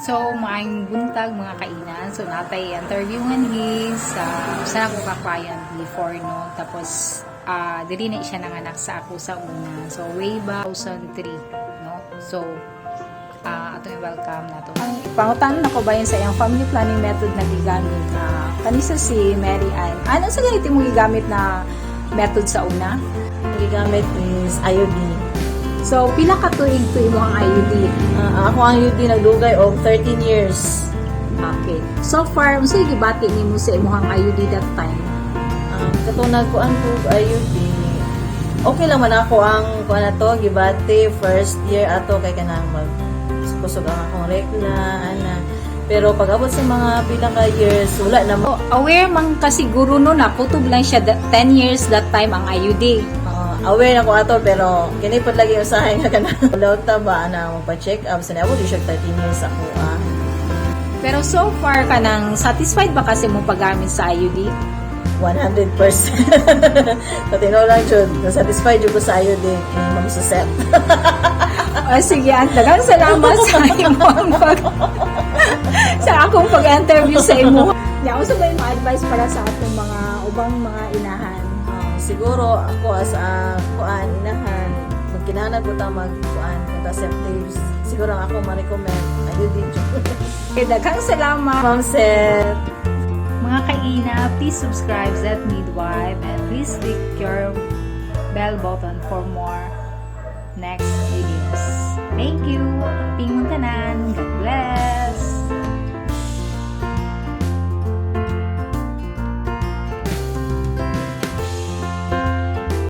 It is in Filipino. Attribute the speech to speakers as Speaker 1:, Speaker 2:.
Speaker 1: So, maayong buntag mga kainan. So, natay interviewin his sa ako ka-client before, no? Tapos, dili na siya nanganak sa ako sa una. So, way back 2003, no? So, atong welcome na to. Ang ipangutan na ko ba yun sa iyang family planning method na gigamit? Kanisa si Mary Ann. Ano sa ganito mo gigamit na method sa una?
Speaker 2: Gigamit is IUD.
Speaker 1: So, pila ka tuig to imo ang IUD?
Speaker 2: Ako ang IUD nagdugay og 13 years.
Speaker 1: Okay. So far, unsa gibati nimo sa imong IUD that time?
Speaker 2: Katunag ko ang IUD. Okay lang man ako ang kuan ato gibati first year ato kay kanang kusog ang akong regla ana. Pero pag abot sa mga pila ka years wala na mo.
Speaker 1: Aware man kasi guro no na kutob lang siya 10 years that time ang IUD.
Speaker 2: Aware na ko ato pero kini pod lagi usahay nga kana. Wala ta ba na magpa-check up sa nabo di siya 13 years ako.
Speaker 1: Pero so far kanang satisfied ba kasi mo paggamit sa IUD?
Speaker 2: 100%. Patino lang jud, satisfied jud ko sa IUD ni Ma'am Suset.
Speaker 1: Sige, daghang salamat sa imong sa akong pag-interview sa imo. Yaw sa may advice para sa atong mga ubang mga inahan.
Speaker 2: Siguro ako as a inahan magkinahanglan ko ta mag-kuan contraceptives. Siguro ang ako ma-recommend IUD jud.
Speaker 1: Daghang salamat,
Speaker 2: Ma'am Set.
Speaker 1: mga kaina. Please subscribe Zet Midwife and please click your bell button for more next videos. Thank you. Pingon tanan.